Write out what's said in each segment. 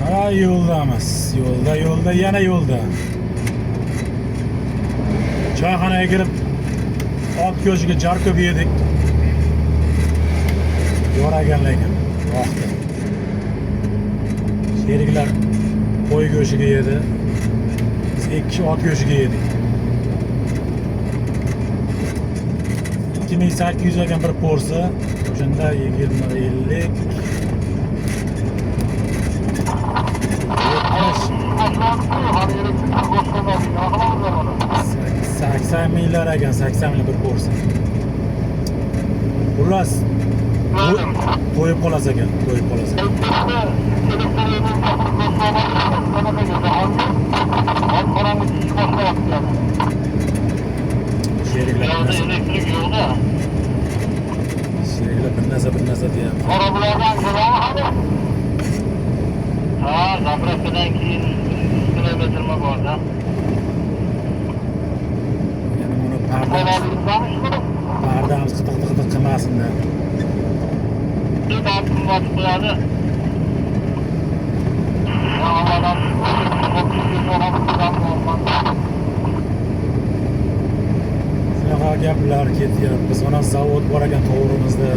Ha, yo'ldamiz. Yo'lda, yana yo'lda. Choyxonaga kirib, ot go'shtiga jar ko'p yedik. Yo'ragan lekin vaqti. Sheriklar qo'y go'shtiga yedi. Biz 2 kishi ot go'shtiga yedik. 2800 ekan bir porsiya. O'shanda 20-50 80 millar ekan, 80 millar bir porsiya. Xullas, to'yib qolasiz ekan, to'yib qolasiz. Sheriklar bir narsa deyapti. Arabalardan ko'ra ha, zapravkadan keyin 100 kilometrma borda. Yana buni pardamiz qitiq qilmasin-da. Bir tartib bosib qo'yadi. Havadan shunaqa gaplar ketyapti. Biz ona zavod bor ekan to'g'rimizda.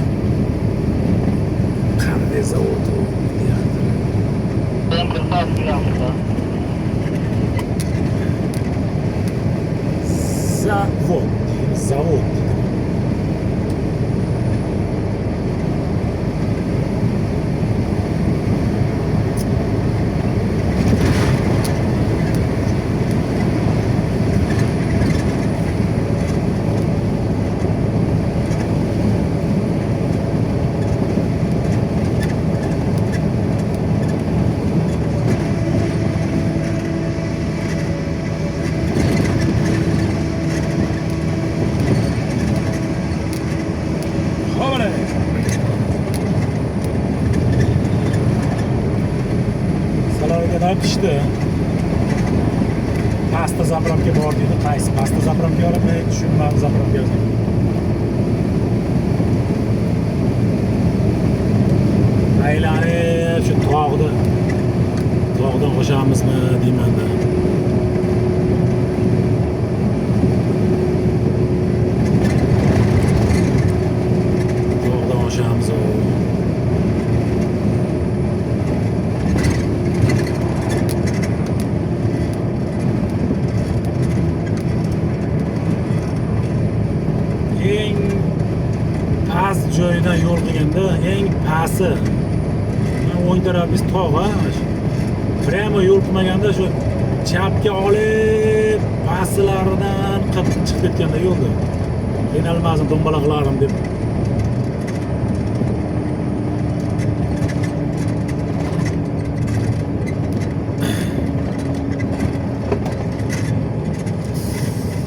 Qanday zavod u? Ben bir saat yaptım. Zavod. Pishdi. Pasta zapravka bor dedi. Qaysi pasta zapravka olib, men tushunmadim zapravka. Aylanib shu tog'dan qo'shamizmi deymanda. Tog'dan qo'shamiz. Joydan yo'l qilganda eng pasti o'ng tarafimiz tog' ha. Pramo yo'l qilmaganda shu chapga olib pastlaridan chiqib ketganda yo'lda. Qiynalmasin do'mbalaqlarim deb.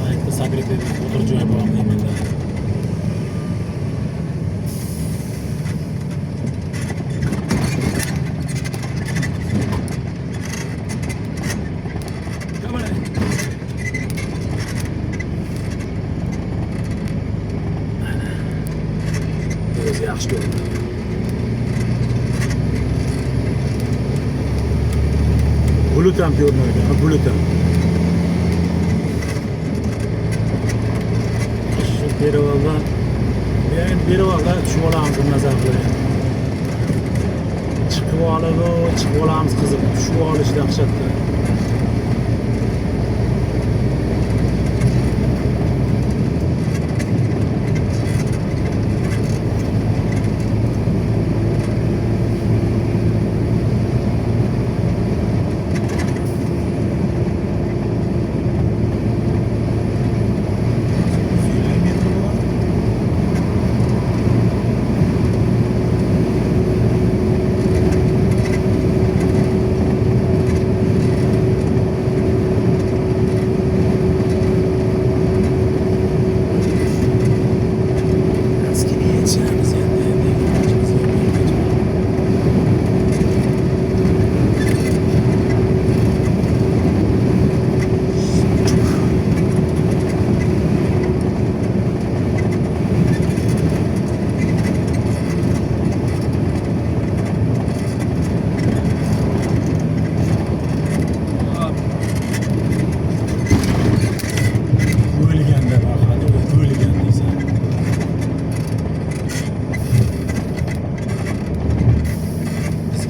Aytdi sakretariya o'tir joy bor deymanda. Yaxshi ko'rdim. Bulut ham ko'rmaydi, bulut ham. Shu bero'g'dan, men bero'g'dan tushib olamiz nazar bilan. Chiqib olamiz qiziq, tushib olish dahshatda.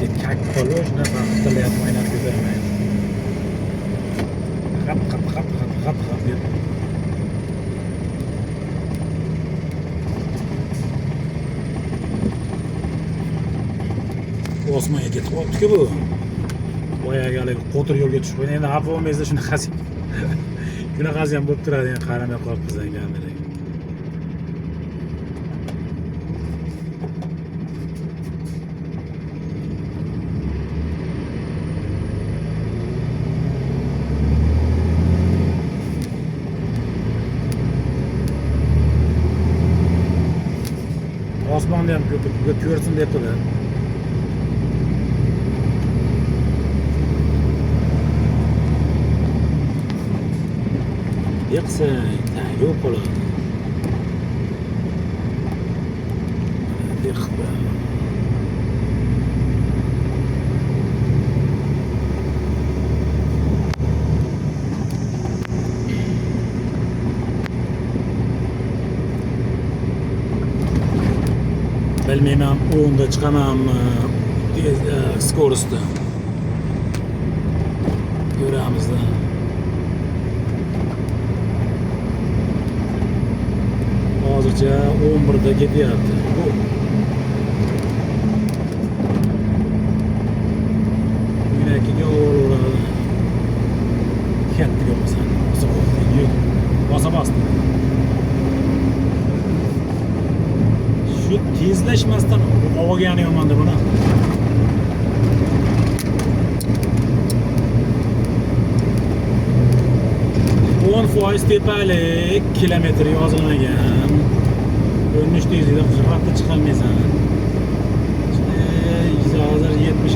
işte kak qolib shunaqa vaqtlarni o'ynab yuraman. Qap deb. Osmonga ketib qolibdi-ku bu. Boyagalik qo'tir yo'lga tushib qo'ygan. Endi avvalmizda shunaqasi ham bo'lib turadi. Endi qaramay qolibmiz kameraga. Osmonni ham ko'rsin deb turadi. Yiqsang, yo'q bo'ladi. Yiqdi. Bilmayman, o'nda chiqamanmi, skorostda. Ko'ramizda. Hozircha 11da ketyapti. Yo'lakiga o'raladi. Katta bo'lsa, bosib. Shu tezlashmasdan olgani yomon-da buni. Foiz tepalik kilometr yozilmagan. Dönüş tezliğinden hızlı çıkamaysan. İşte hazır 70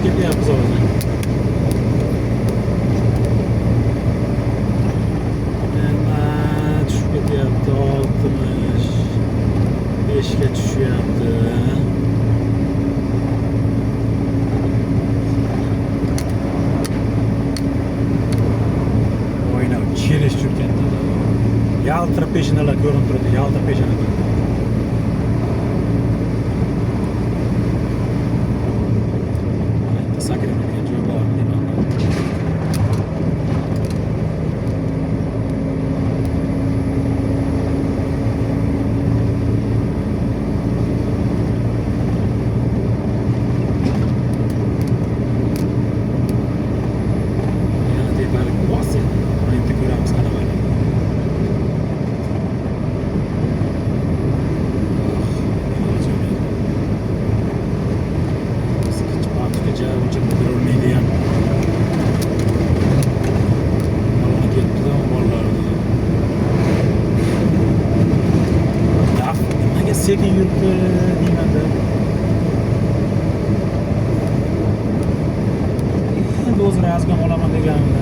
gibi yapız hazır. Düşük gibi yaptı 60. 5'e düşüyor yaptı. Çiriş Türkiye'de. Yaltır peşindeler görüntü durdu. Yaltır peşindeler. Sakın geçiyor bu abi. Sekin yurtdi deymanda. Endi o'zini yozgan olaman deganimda.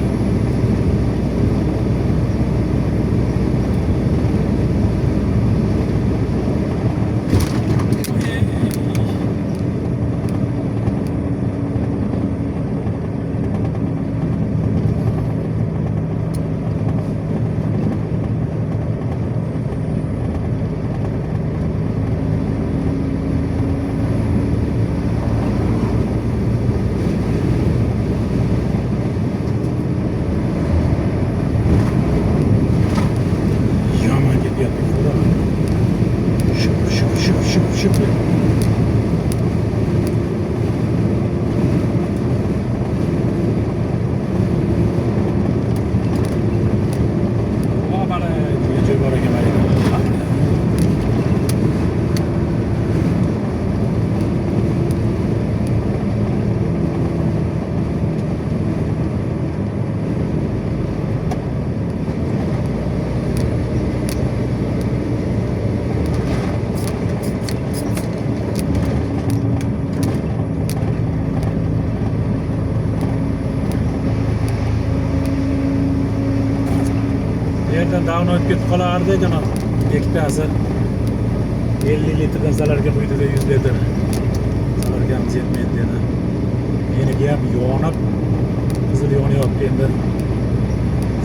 yerdan davno o'tib ketib qolardi ekan ikkitasi 50 litrdan zalarga quydi 100 litr zalargamiz yetmaydi dedi. Meniki ham yonib qizil yonyapti endi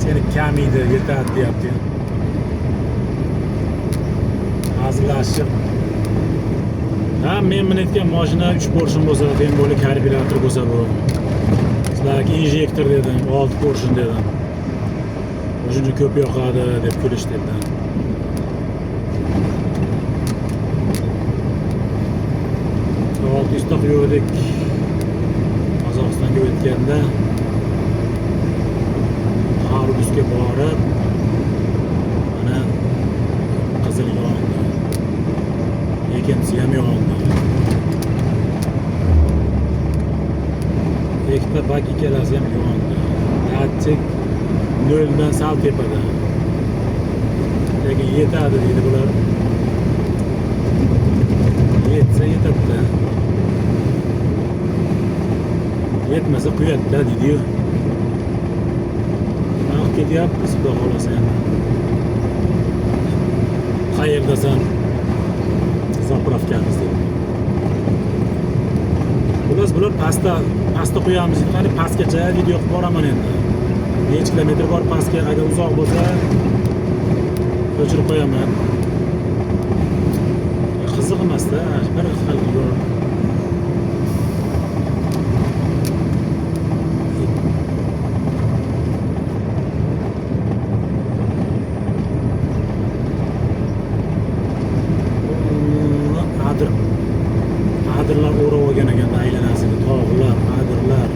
seni kamiydi yetadi deyapti. Hazırlaşıp Ha, men minayotgan mashina 3 portion bo'lsa, teng bo'lib karbyurator bo'lsa bu. Sizlarga injektor dedim, 6 portion dedim. O'shuncha ko'p yoqadi deb kulishdi. Oltista yurdik. Qozog'istonga o'tganda Xarguzga borib, mana qizil yondi. Ikkinchisi ham yondi. Ikkita bak ikkalasi ham yondi. Datchik 0 dan sal tepada. Lekin yetadi deydi bular. Yetsa yetadi. Yetmasa quyadi deydi-yu. Nima ketyapmiz xudo xolasa endi. Qayerdasan? Zapravkamiz dedi. Bular pastda qo'yamiz. Qani pastgacha video qilib boraman endi. Necha kilometr bor pastga, agar uzoq bo'lsa o'chirib qo'yaman. Qiziq emas-da, bir xil yo'l. Adirlar o'rab olgan ekan aylanasiga, tog'lar, adirlar.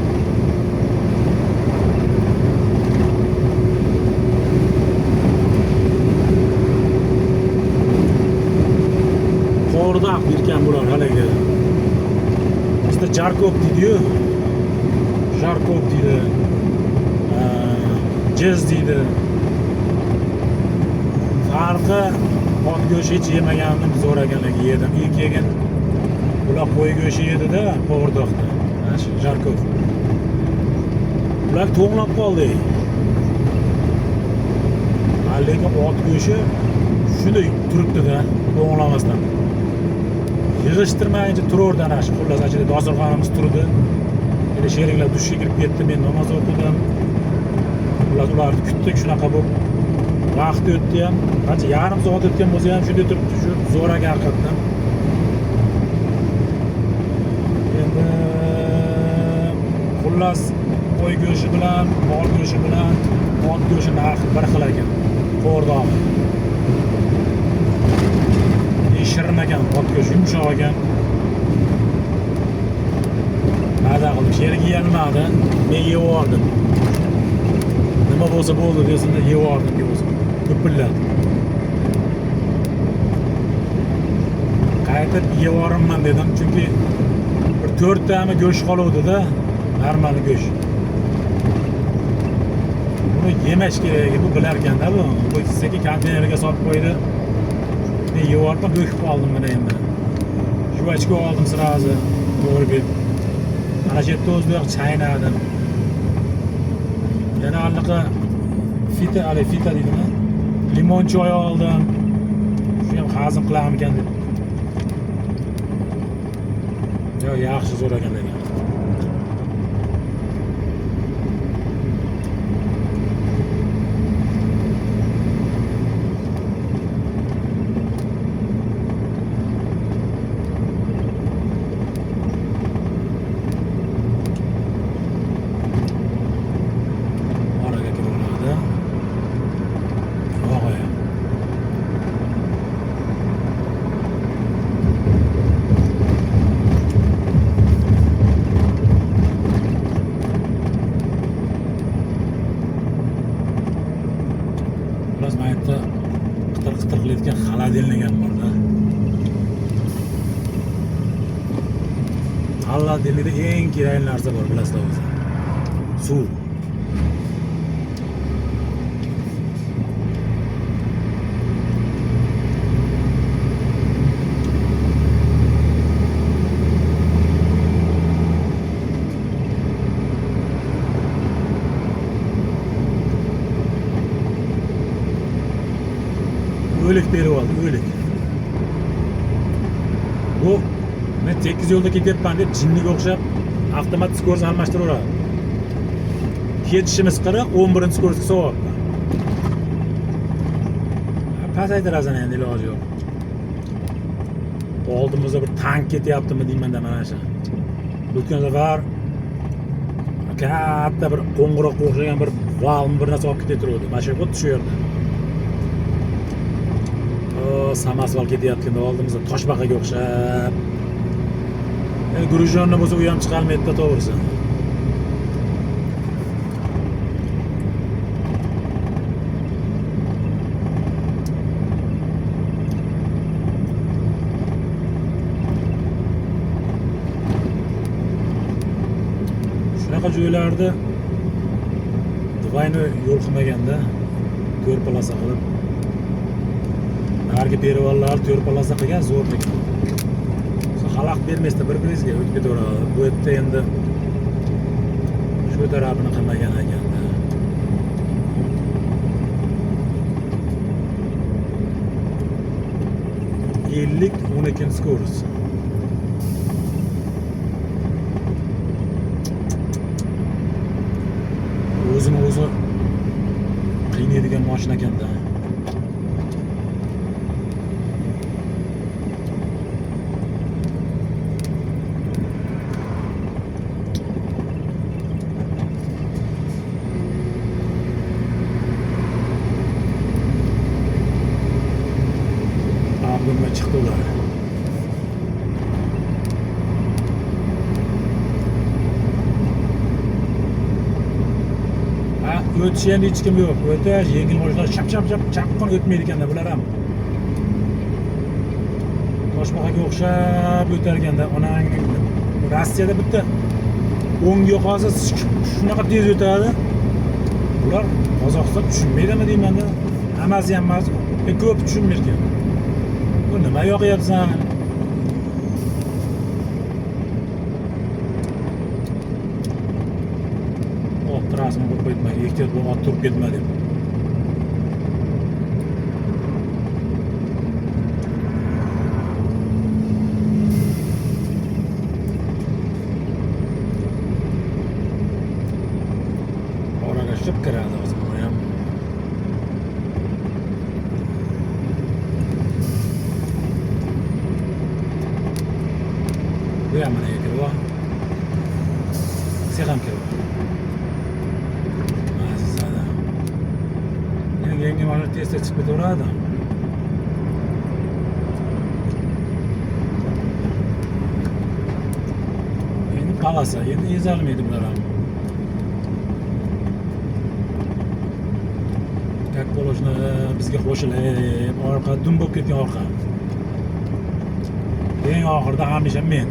Qordoq birkan bular haliga. Bizda Jarkov deydi-yu. Jarkov deydi. Jez deydi. Farqi ot go'shti hech yemaganimni zo'raganligi yedim. Ilk yegan ular qo'y go'shti yedi-da, Qordoqda. Mana shu Jarkov. Ular to'g'lab qoldi. Lekin ot go'shti shunday turibdi-da, to'g'lamasdan. Yig'ishtirmayincha turaverdi ana shu xullas ichida dasturxonimiz turdi. Endi sheriklar dushga kirib ketdi, men namoz o'qidim. Ularni kutdik, shunaqa bo'lib vaqt o'tdi ham. Qancha yarim soat o'tgan bo'lsa ham shunday turibdi, shu zo'ragan haqiqatdan. Endi xullas qo'y go'shti bilan, mol go'shti bilan ot go'shti narxi bir xil ekan. Qordoq. Shirin ekan, ot go'shti yumshoq ekan. Maza qilib, sherik yeyolmadi, men yevordim. Nima bo'lsa bo'ldi desinda yevordim deyo'zim. Ko'pilladi. Qaytib yevorimman dedim, chunki bir 4 tami go'sht qoluvdi-da, normal go'sht. Buni yemash kerak, bu bilar ekanda bu. Bu sekin konteynerga solib qo'ydi. Men yevordim, bo'kib qoldim mana endi. Shu ochko oldim sirazi, to'g'ri deb. Mana shu yerda o'zida chaynadim. Yana allaqa fita deydimi? Limon choy oldim. Shu ham hazm qilarmikan deb. Yo, yaxshi zo'ragan ekan. Qitir qilayotgan xolodilnik ham bor-da. Xolodilnikda eng kerakli narsa bor, bilasizlar o'zi. Suv. O'lik berib oldi, o'lik. Bu men tekis yo'lda ketyapman deb jinniga o'xshab avtomat skorost almashtiraveradi. Ketishimiz 40, 11-skorostga so'yapman. Pasaytirasan endi iloji yo'q. oldimizda bir tank ketyaptimi deymanda mana shu. O'tgan safar katta bir qo'ng'iroqqa o'xshagan bir valm bir narsa olib ketaverdi. Mana shu xuddi shu yerda. Samasval ketyapti oldimizda toshbaqaga o'xshab. Gruziyonni bo'lsa u ham chiqolmaydi to'g'risi. Shunaqa joylarda Dubayni yo'l qilmaganda to'rt polasa qilib narigi perevonlar to'rt polasa qilgan zo'rlik. Xalaq bermasda bir-biringizga o'tib ketaveradi. Bu yerda endi shu tarafini qilmagan ekanda. Ellik 12 skorost. O'zini o'zi qiynaydigan mashina ekanda. Abdumga chiqdi ular. O'tishi endi hech kim yo'q. O'tish yengil mashinalar chaqqon o'tmaydi ekanda bular ham. Toshbaqaga o'xshab o'tar ekanda. Onang Rossiyada bitta o'ngga qolsa shunaqa tez o'tadi. Ular Qozog'iston tushunmaydimi deymanda. Hammasi ham emas, ko'p tushunmaydi ekan. Bu nima yoqyapsan? Trasını qo'yib ketma, ehtiyot bo'l, ot turib ketma deb. Oraga shib kiradi hozir buni ham. Bu ham mana kirib. Sen ham kirib. Yangi mashina tezda chiqib ketaveradi. Endi palasa, endi ezilmaydi bular ham. Как положено bizga qo'shilib, orqa dum bo'lib ketgan orqa. Eng oxirida hamisha men.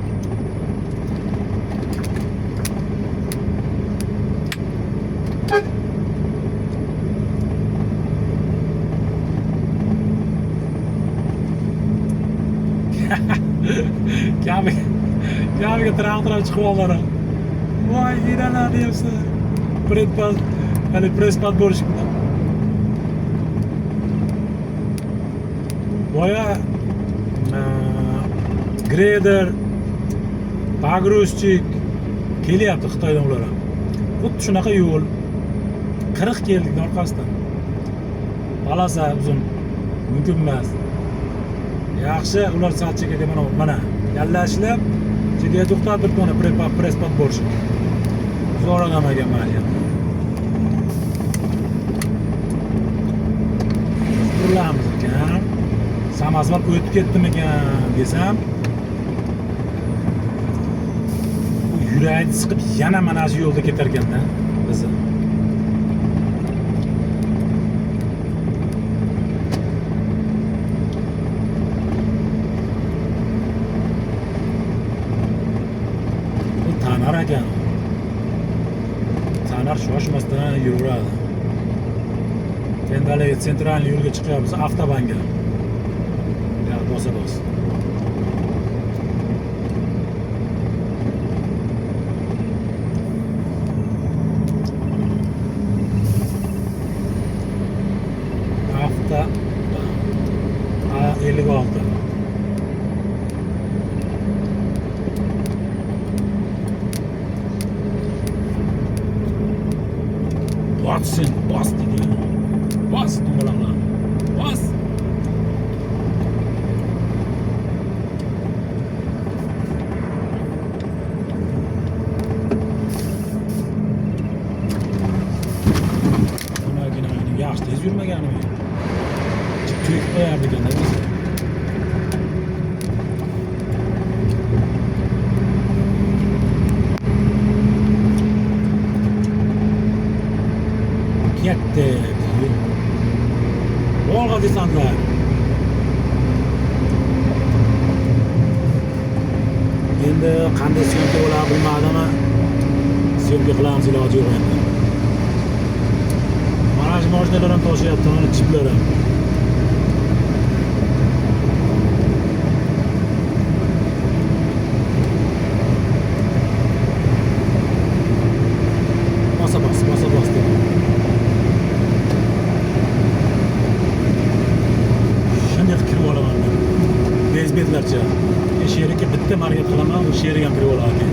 Kamiga traktor chiqib oldilar. Voy, yinalar deyapsiz. Predpad, hali prespad bo'lish bilan. Boya grader, pogruzchik kelyapti Xitoydan ular ham. Xuddi shunaqa yo'l 40 keldik orqasidan. Palasa uzun mumkin emas. Yaxshi, ular soat chekkaga mana yallashib, chekkaga to'xtatib turibdi, prespad bo'lish. Zo'ragamagan mana. Turamiz ekan. Samasval o'tib ketdimi ekan desam, u yuragini siqib yana mana shu yo'lda ketar ekanda bizni. Tanar ekan. Tanar shoshmasdan yuraveradi. Endi hali sentralniy yo'lga chiqyapmiz, avtobanga. Ya bos. Avto A56. Bossin, bos dedi. Bos, dumalalar. Bos. qo'yardi ekanda biz. Ketdik. Volga desantlar. Endi qanday syomka bo'ladi bilmadim. Syomka qilamiz, iloji yo'q endi. Mana shu mashinalar ham toshyapti, mana chiplar ham. Basa bas dedi. Shunday kirib olaman men. Bezbetlarcha. Sherikka bitta harakat qilaman, u sherik ham kirib oladi.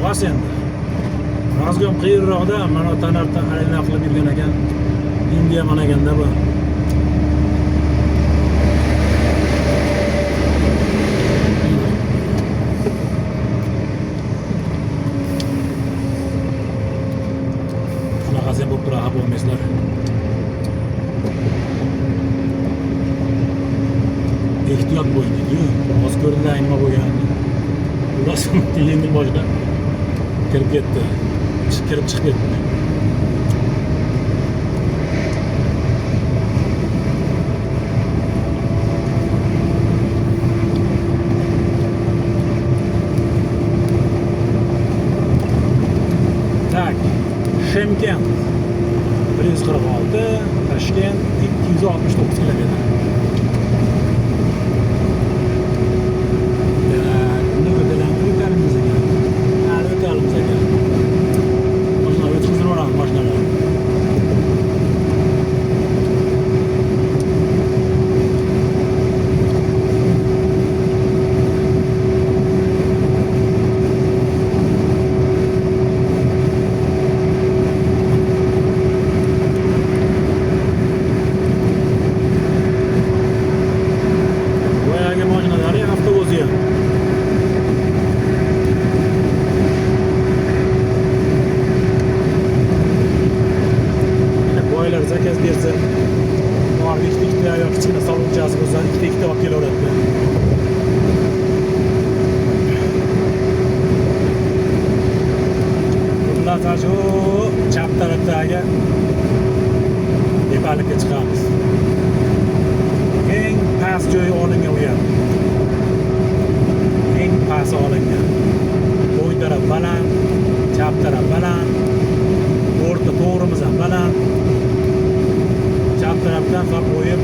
Bas endi. Razgom qiyinroqda, mana tanardan aylanib qilib yurgan ekan. Indiya mana ekanda bu. Qanaqasi bo'lib turadi bo'lmaysizlar. Ehtiyot bo'ling-ku. Hozir ko'ringlar nima bo'lganini. Ular yengil boshdan kirib ketdi. Kirib chiqib ketdi. Tak. Shemkent 146, Toshkent 269 kilometr. Zakaz bersa, bor ikkita yoki kichkina salonchasi bo'lsa, ikkita olib kelaveradi. Bundan shu chap tarafdagi tepalikka chiqamiz. Eng past joyi olingan u yer. Eng past olingan. O'ng taraf baland, chap taraf baland, o'rta to'g'rimiz ham baland. Chap tarafdan qap qo'yib,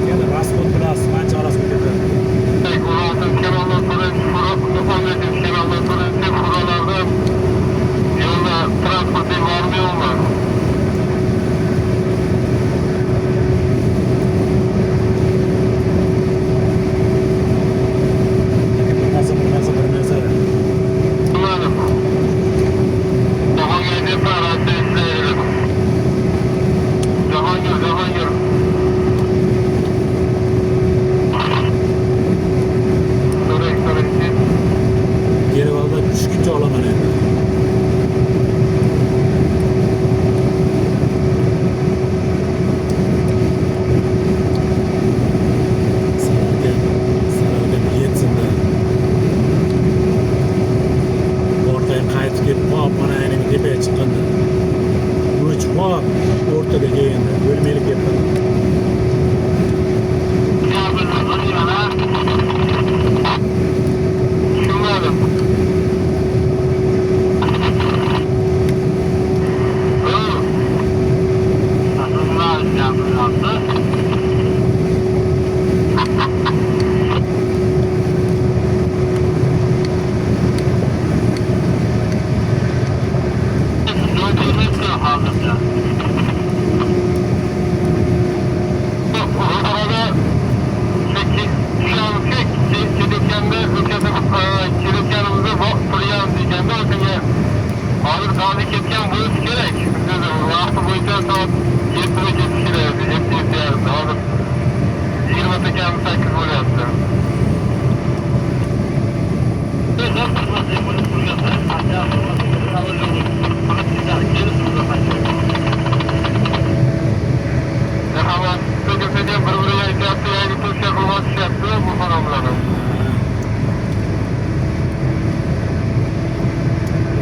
yana rasxod bilan qancha orasiga ketadi. O'rtaga kelganda bo'lmaylik ketadi.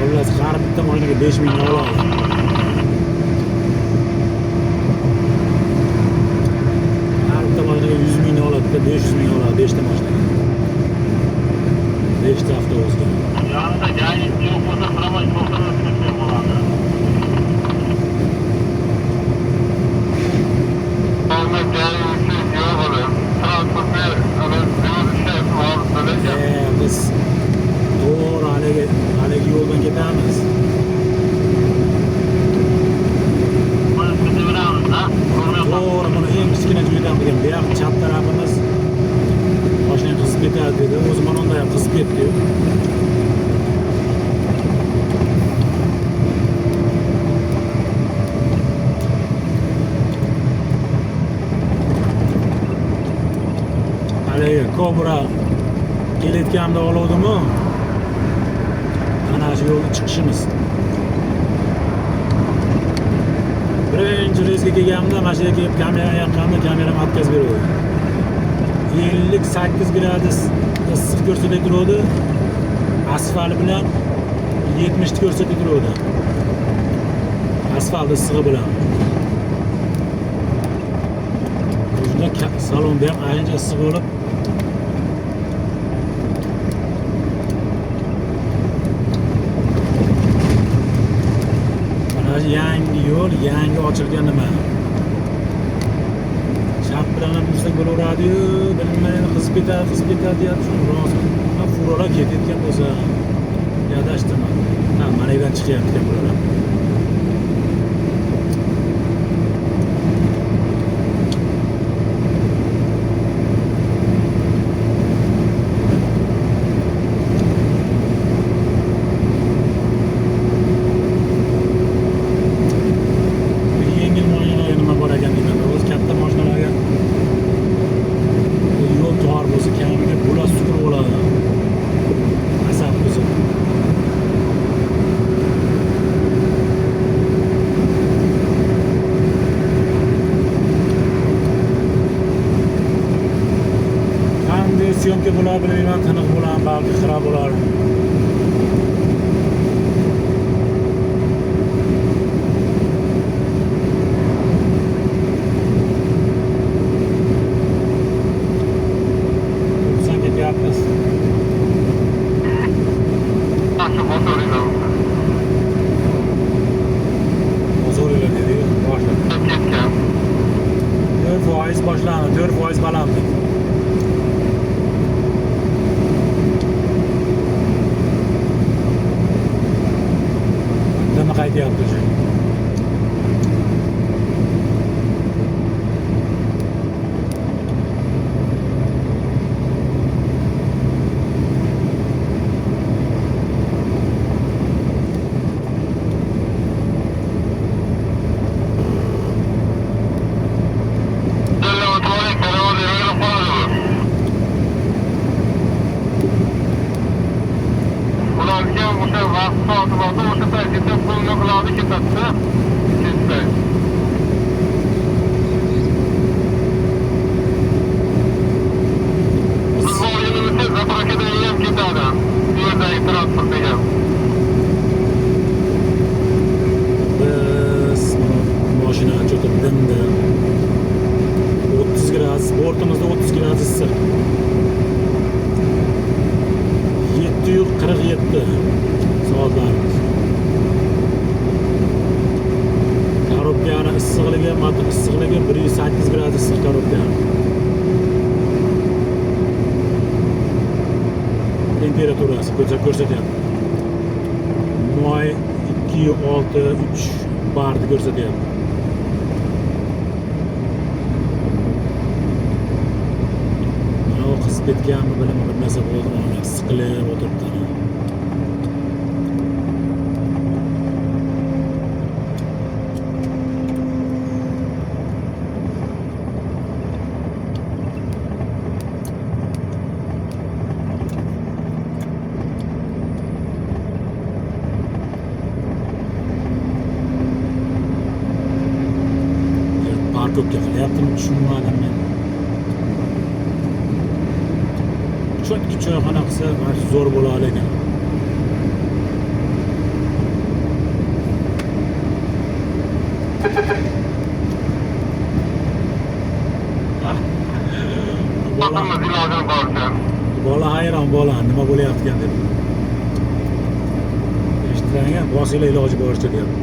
Xullas har bitta mashinaga 5 ming oladi. Har bitta mashinaga 100 ming oladi, 500 ming oladi 5 ta mashinaga. 5 ta avtobusga. Yanında gayet yok olsa ama çok da ötmüşüm olanda. Olmak gayet yok oluyor. Transportda Biz to'g'ri haligi yo'ldan ketamiz. To'g'ri buni eng kichkina joydan degan bu yoq chap tarafimiz mashina qizib ketadi dedi. O'zi mana unda ham qizib ketdi. Haligi Cobra kelayotganda oluvdimi? Mana shu yo'lga chiqishimiz. Birinchi reysga kelganimda mana shu yerga kelib kamera yoqqanda kameram o'tkazib berdi. 58 gradus issiq ko'rsatib turadi. Asfalt bilan 70 ko'rsatib turadi. Asfalt issig'i bilan. Shunda salonda ham ancha issiq bo'lib yangi yo'l, yangi ochilgan nima? Chap bilan ham yursak bo'laveradi-yu, bilmayman, qizib ketadi deyapti. Shuni rost. Furolar ketayotgan bo'lsa, yadashtirma. Ha, mana yerdan chiqayotgan bular. Syomka bo'lar, bilmayman, tiniq bo'lar, balki xira bo'lar. Sen ketyapmiz. Bozorlar dedi-yu, boshladi. 4% boshlandi, 4% balandlik. Nima qaytyapti o'sha? Bortimizda 30 gradus issiq. 7:47 soatlarimiz. Korobkani issiqligi, motor issiqligi 108 gradus issiq korobkani. Temperaturasi ko'rsatyapti. Moy 2.6-3 barni ko'rsatyapti. Ketganmi bilaman, bir narsa bo'ldi, siqilib o'tiribdi. ko'kka qilyaptimi tushunmadim men. Cho'tki choyxona qilsa barcha zo'r bo'lar ekan. Bola hayron bola nima bo'layotgan deb. Eshitgan bosinglar iloji boricha deyapti.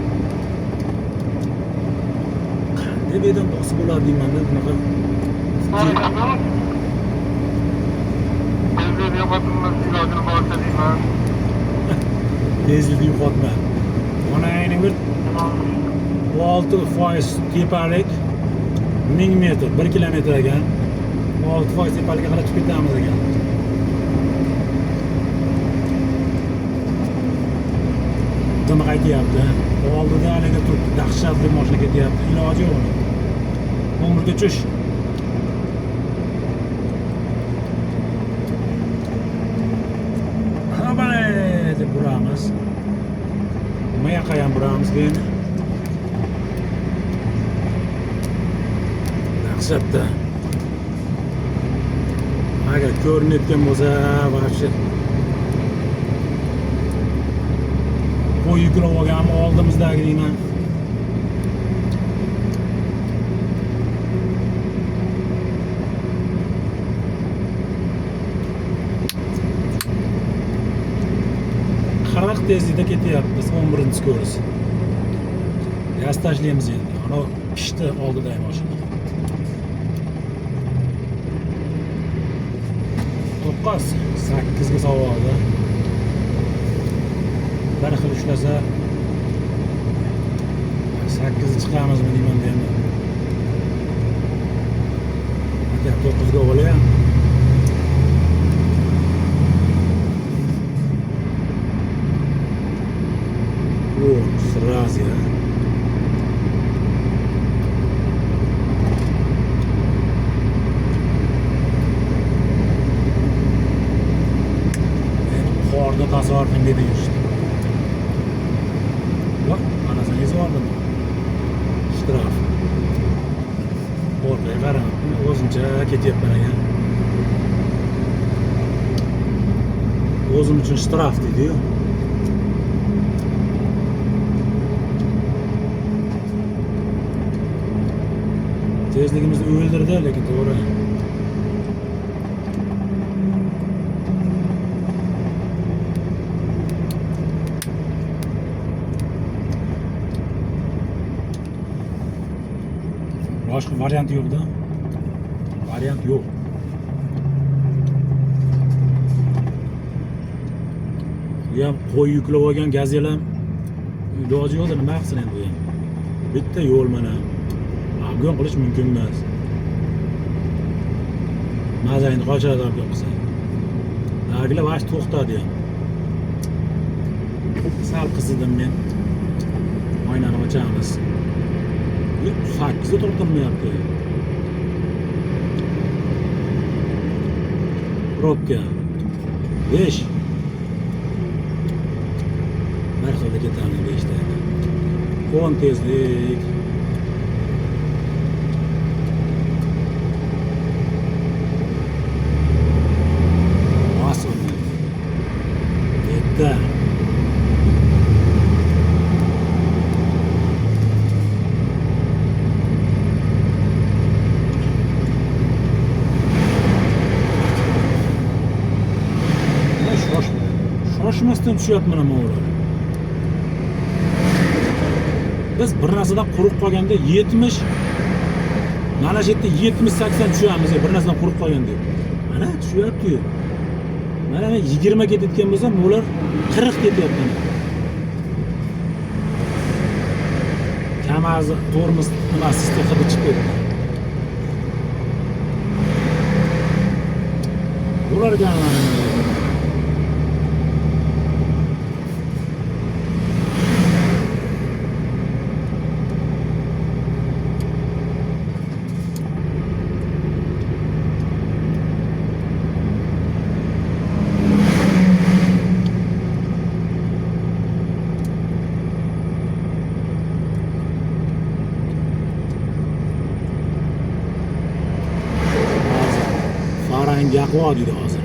Qanday bedan bosib bo'ladi deyman deb bunaqa. Tezlikni yo'qotma. Onangni bir 6% tepalik 1000 metr 1 kilometr ekan. 6% tepalikka qarab chiqib ketamiz ekan. Nima qaytyapti? Oldida haligi turibdi, dahshatli mashina ketyapti. Iloji yo'q. Umrga tush. Hamma deb buramiz. Nima yoqqa ham buramiz keyin. Dahshatda. Agar ko'rinayotgan bo'lsa, вообще qo'y yuklab olganmi oldimizdagi deyman. Qirq tezlikda ketyapmiz 11-ko'rish. Gaz tashlaymiz endi. Ana pishdi oldidagi mashina. 8 ga savoldi. Bir xil ushlasa 8 chiqamizmi deyman endi. Aka 9 ga olayam. O, сразу ya. Qorda tasarrufing dedi yurishdi. Bak, anasangiz bordimi? Shtraf. Orqaga qarang, o'zimcha ketyapman ekan. O'zim uchun shtraf dedi-yu. Tezligimizni o'ldirdi, lekin to'g'ri. Boshqa variant yo'q-da. Variant yo'q. Bu ham qo'y yuklab olgan gazelam iloji yo'qda nima qilsin endi bu ham. Bitta yo'l mana. Obgon qilish mumkin emas. Mazayni qochadi obgon qilsa. Agilar vash to'xtadi ham. Sal qizidim men. Oynani ochamiz. 8 ga to'xtalmayapti. Probka 5. Bir xilda ketamiz 5 da. 10 tezlik. Asıl. Yetti. Shoshmasdan tushyapman ama ular. Biz bir narsadan quruq qolganda 70 mana shu yerda 70-80 tushamiz, bir narsadan quruq qolganda. Mana tushyapti-yu. Mana men 20 ketayotgan bo'lsam, ular 40 ketyapti. Kamaz, tormoz nimasi hidi chiqib ketdi. Ularga mana yangi aqvo deydi hozir.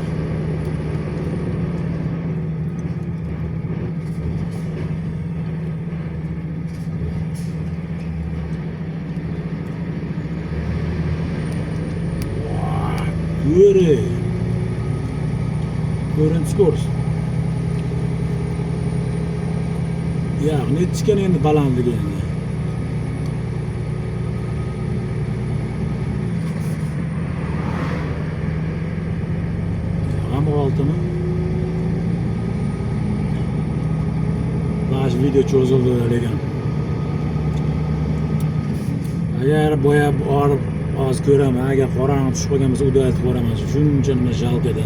Yürü. Görüntüsü ko'rsin. Ya nechikan endi balandligi endi. Ham oltimi? Baş video cho'zildi degan. Agar bo'yab orib oz ko'raman, agar qorong'i tushib qolgan bo'lsa, udaytib ko'raman. Shuncha nima jalkada.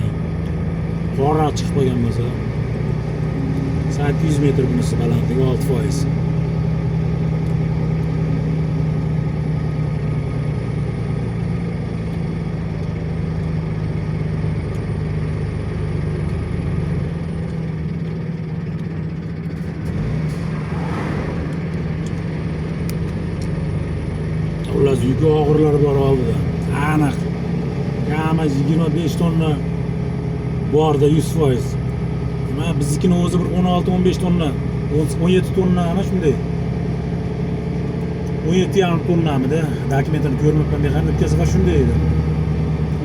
Qora chiqib qolgan bo'lsa 800 metr bunisi balandligi 6%. Xullas yuk og'irlari bor oldida. Aniq. Kamaz 25 tonna borda 100%. Nima biznikini o'zi bir 16-15 tonna, 17 tonna ana shunday. 17,5 tonnamida, dokumentini ko'rmayapman men qanday bittasi bor shunday edi.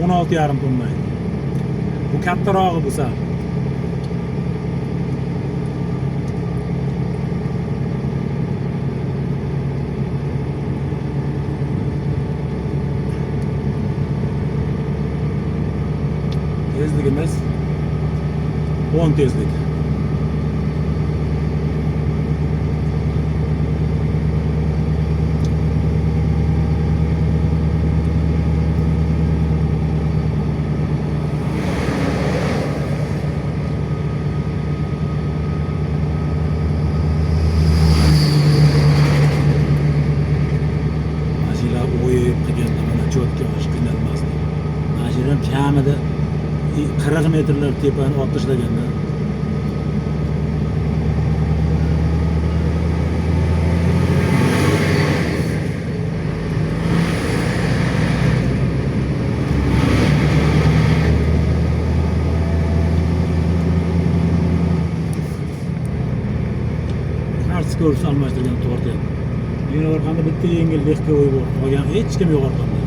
16,5 tonna edi. Bu kattarog'i bu sal. Tezligimiz 10 tezlik. Mashina o'yib qilganda mana cho'tka osh qiynalmasdi. Mashina kamida 40 metrlar tepani olib tashlaganda qarsi ko'rsa almashtirgan to'g'ri. Yana orqanda bitta yengil lehkovoy bor. Qolgan hech kim yo'q orqanda.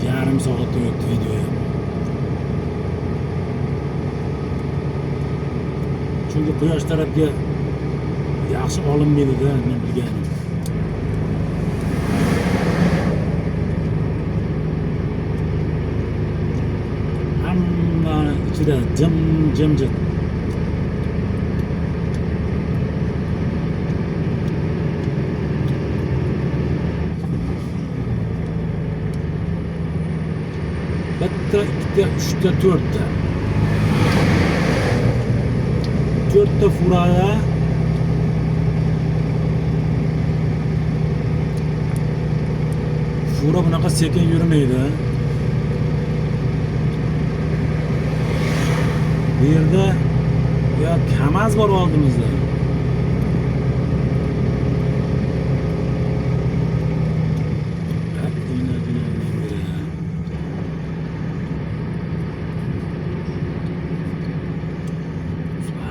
Yarım saatte o'tdi videoya. Chunki quyosh tarafga yaxshi olinmaydi-da, men bilganim. Hamma ichida jimjit. Bitta, ikkita, uchta, to'rtta. To'rtta furada fura bunaqa sekin yurmaydi. Bu yerda ya KAMAZ bor oldimizda.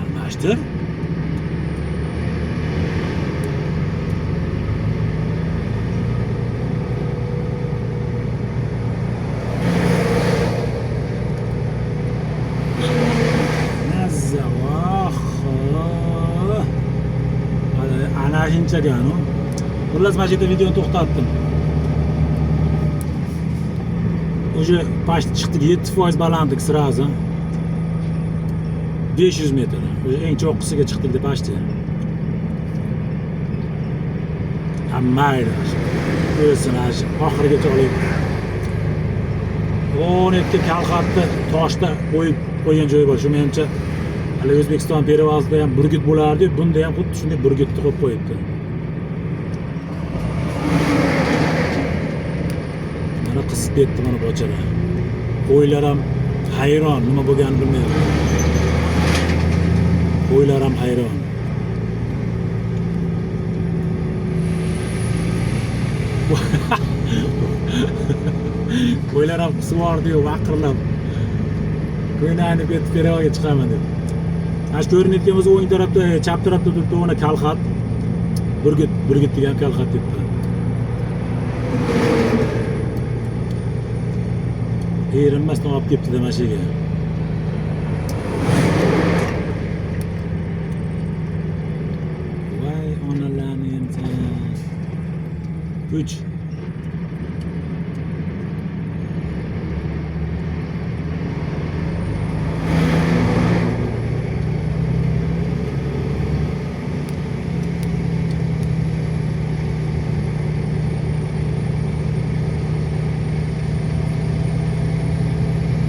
Almashtir. Ana shunchaganu. Xullas mana shu yerda videoni to'xtatdim. Уже почти chiqdik 7% balandlik сразу. 500 metr. Eng cho'qqisiga chiqdik deb почти. Hammaydi. O'zini oxirigacha olib. 17 kalxatni toshda qo'yib qo'ygan joyi bor. Shu menimcha hali O'zbekiston Perevazda ham burgut bo'lardi, bunda ham xuddi shunday burgutni qo'yib qo'yibdi. Mana qisib ketdi mana bochara. Qo'ylar ham hayron, nima bo'lganini bilmayapti. Qo'ylar ham hayron. 10 O'ylar ham suvordi-yu, vaqirlab. Ko'ynakni ketib perevoga chiqaman deb. Ash ko'rinayotgan o'zi o'ng tarafda, chap tarafda turibdi, ona kalxat. Burgut degan kalxat debdi. Erinmasdan olib ketdi-da mashinaga. Voy onalarni endi. Kuch.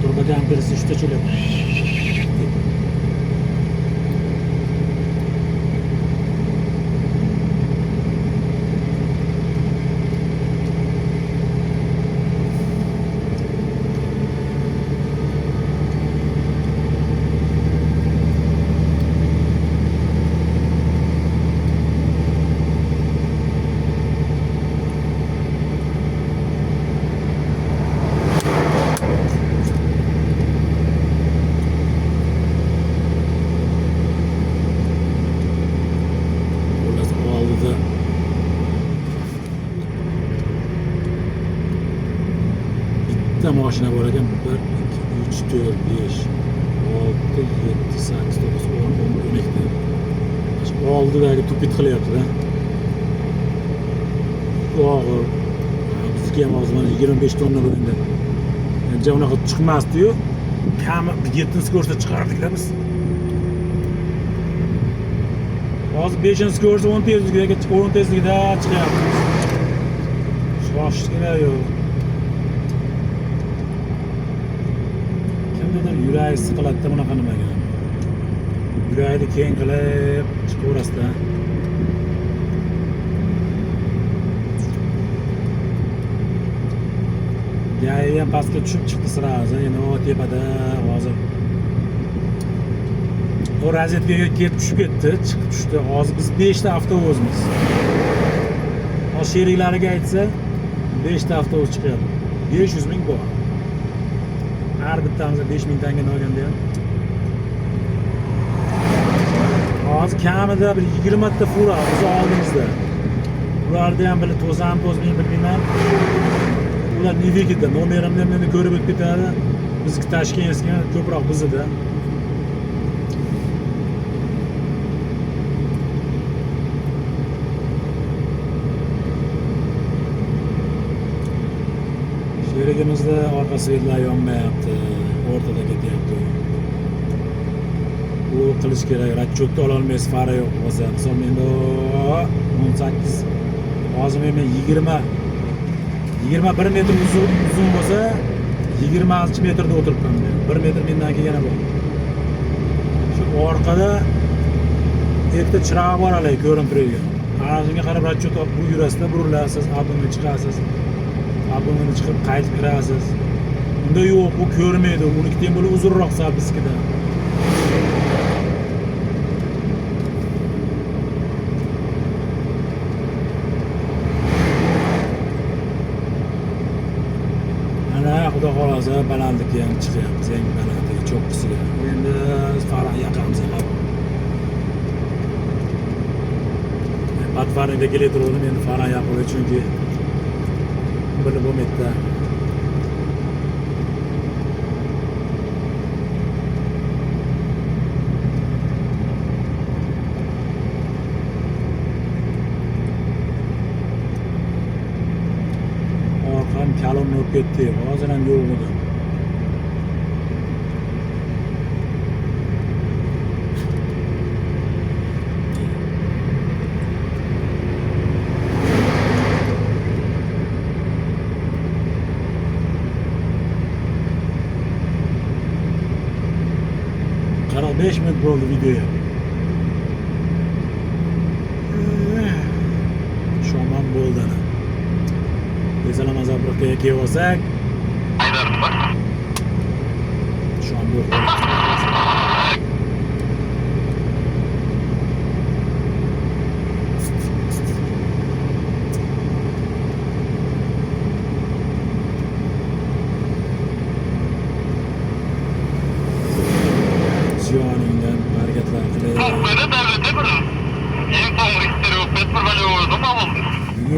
Turbadan birisi işte şöyle. Bitta mashina bor ekan. 1 2 3 4 5 6 7 8 9 10 12 oldidagi tupit qilyapti-da. Og'ir. Bizga ham hozir 25 tonna bo'ldi. Endi unaqa chiqmasdi-yu. Kam 7 skorsda chiqardik-da biz. Hozir 5 skorsda 10 tezligida chiqyapti. Shoshgina yo'q. Yuragi siqiladida bunaqa nimaga. Yuragini keng qilib chiqaverasizda. Yayi ham pastga tushib chiqdi sirazi. Endi o tepada hozir. O rozetkaga kelib tushib ketdi, chiqib tushdi. Hozir biz 5 ta avtobusmiz. O sheriklariga aytsa 5 ta avtobus chiqyapti. 500 ming bor. Har bittamizga 5000 tanga olganda ham. Hozir kamida bir 20 ta fura o'zi oldimizda. Ularda ham bir to'zmaymi bilmayman. Ular Nivikida nomerimni meni ko'rib o'tib ketadi. Bizniki Toshkentga ko'proq bizda. Sherigimizda orqa svetlar yonmayapti, o'rtada ketyapti. Bu qilish kerak, ratchetni ola olmaysiz, fara yo'q bo'lsa. Misol menda 18, hozir men 21 metr uzun bo'lsa, 26 metrda o'tiribman men. 1 metr mendan keyin yana bor. Shu orqada ikkita chirog'i bor hali ko'rinib turadigan. Ana shunga qarab ratchet bu yurasida burilasiz, abunga chiqasiz. Abunga chiqib qaytib kirasiz. Unda yo'q, bu ko'rmaydi. Unikdan bo'lib uzunroq biznikida. Ana xudo xolasa balandlikka ham chiqyapmiz, eng balandligi cho'qqisiga. Endi farq yaqamiz ham. Batvarida keltirdim, endi farq yaqib chunki bilib bo'lmaydi. Orqam kalonni o'tib ketdi, hozir ham yo'q edi. Qara 5 minut bo'ldi videoya. Shomon bo'ldi. Mesela zapravkaga kelib olsak, shom yo'q.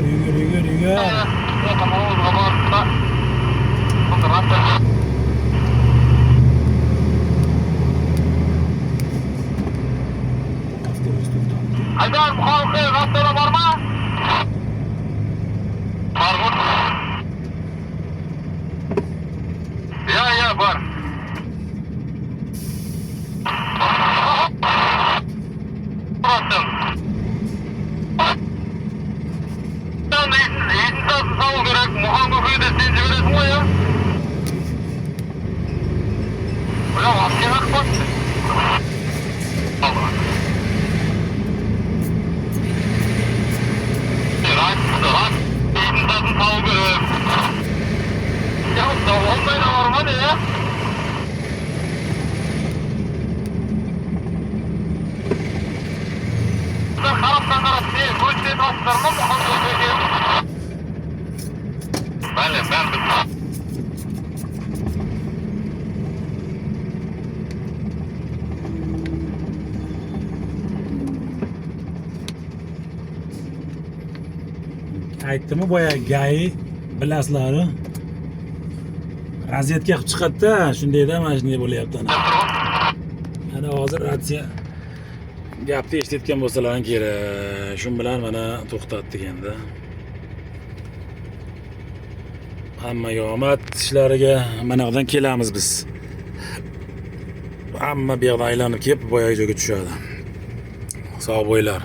yugur. Avtobus to'xtadi. Haydar muxolifga rastada bormi? Bormi? Ya, bor. Rastam. Endi sağ kerak, muxolifga sen jiberasanmi ya? Ular vaqtga vaqt. Allah. Rahat. Endi sağ kerak. Ya, olmayla varmı ya? Qarabdan qarab, ko'chada o'tirma, muxolifga. Ben Aytdimi boya gay bilasizlar. Razvedka qilib chiqadi-da, shundayda mana shunday bo'lyapti ana. Ana hozir ratsiya gapni eshitayotgan bo'lsalaring kerak. Shu bilan mana to'xtatdik endi. Hammaga omad ishlariga mana yoqdan kelamiz biz. Hamma bu yoqdan aylanib kelib boyaga joyga tushadi. Sog' bo'linglar.